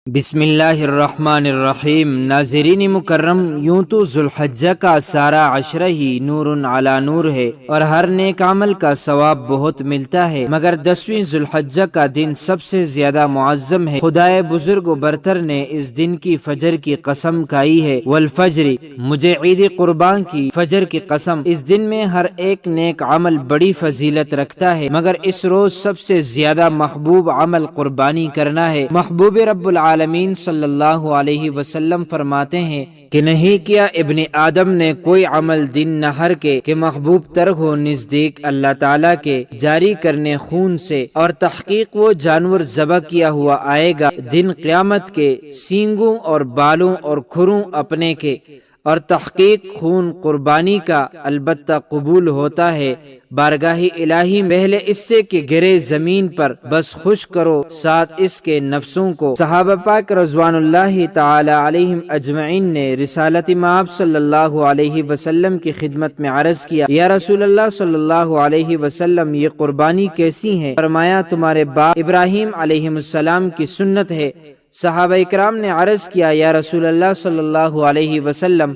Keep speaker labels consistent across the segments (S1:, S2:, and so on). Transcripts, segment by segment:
S1: بسم اللہ الرحمن الرحیم۔ ناظرین مکرم، یوں تو ذوالحجہ کا سارا عشرہ ہی نور علی نور ہے اور ہر نیک عمل کا ثواب بہت ملتا ہے، مگر 10ویں ذوالحجہ کا دن سب سے زیادہ معظم ہے۔ خدائے بزرگ و برتر نے اس دن کی فجر کی قسم کھائی ہے، والفجر، مجھے عید قربان کی فجر کی قسم۔ اس دن میں ہر ایک نیک عمل بڑی فضیلت رکھتا ہے، مگر اس روز سب سے زیادہ محبوب عمل قربانی کرنا ہے۔ محبوب رب العالمین صلی اللہ علیہ وسلم فرماتے ہیں کہ نہیں کیا ابن آدم نے کوئی عمل دن نہر کے کہ محبوب تر ہو نزدیک اللہ تعالیٰ کے جاری کرنے خون سے، اور تحقیق وہ جانور ذبح کیا ہوا آئے گا دن قیامت کے، سینگوں اور بالوں اور کھروں اپنے کے، اور تحقیق خون قربانی کا البتہ قبول ہوتا ہے بارگاہ الہی میں، پہلے اس سے کہ گرے زمین پر، بس خوش کرو ساتھ اس کے نفسوں کو۔ صحابہ پاک رضوان اللہ تعالی علیہم اجمعین نے رسالت مآب صلی اللہ علیہ وسلم کی خدمت میں عرض کیا، یا رسول اللہ صلی اللہ علیہ وسلم، یہ قربانی کیسی ہے؟ فرمایا تمہارے باپ ابراہیم علیہ السلام کی سنت ہے۔ صحابہ اکرام نے عرض کیا، یا رسول اللہ صلی اللہ علیہ وسلم،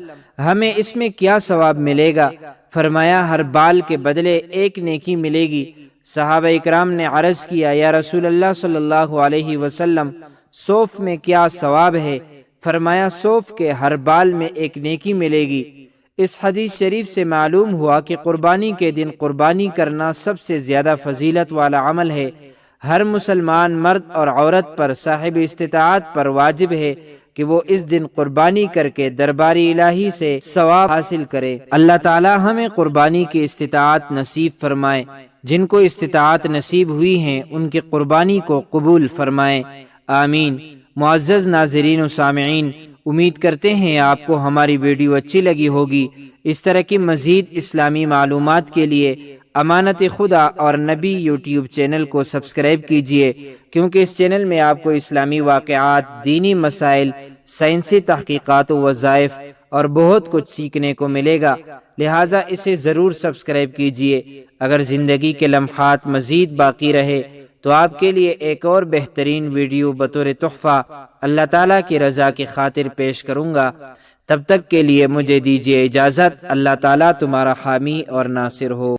S1: ہمیں اس میں کیا ثواب ملے گا؟ فرمایا ہر بال کے بدلے ایک نیکی ملے گی۔ صحابہ اکرام نے عرض کیا، یا رسول اللہ صلی اللہ علیہ وسلم، صوف میں کیا ثواب ہے؟ فرمایا صوف کے ہر بال میں ایک نیکی ملے گی۔ اس حدیث شریف سے معلوم ہوا کہ قربانی کے دن قربانی کرنا سب سے زیادہ فضیلت والا عمل ہے۔ ہر مسلمان مرد اور عورت پر صاحب استطاعت پر واجب ہے کہ وہ اس دن قربانی کر کے دربار الہی سے ثواب حاصل کرے۔ اللہ تعالی ہمیں قربانی کی استطاعت نصیب فرمائے۔ جن کو استطاعت نصیب ہوئی ہیں ان کی قربانی کو قبول فرمائے، آمین۔ معزز ناظرین و سامعین، امید کرتے ہیں آپ کو ہماری ویڈیو اچھی لگی ہوگی۔ اس طرح کی مزید اسلامی معلومات کے لیے امانت خدا اور نبی یوٹیوب چینل کو سبسکرائب کیجیے، کیونکہ اس چینل میں آپ کو اسلامی واقعات، دینی مسائل، سائنسی تحقیقات و وظائف اور بہت کچھ سیکھنے کو ملے گا، لہٰذا اسے ضرور سبسکرائب کیجیے۔ اگر زندگی کے لمحات مزید باقی رہے تو آپ کے لیے ایک اور بہترین ویڈیو بطور تحفہ اللہ تعالیٰ کی رضا کی خاطر پیش کروں گا۔ تب تک کے لیے مجھے دیجیے اجازت۔ اللہ تعالیٰ تمہارا حامی اور ناصر ہو۔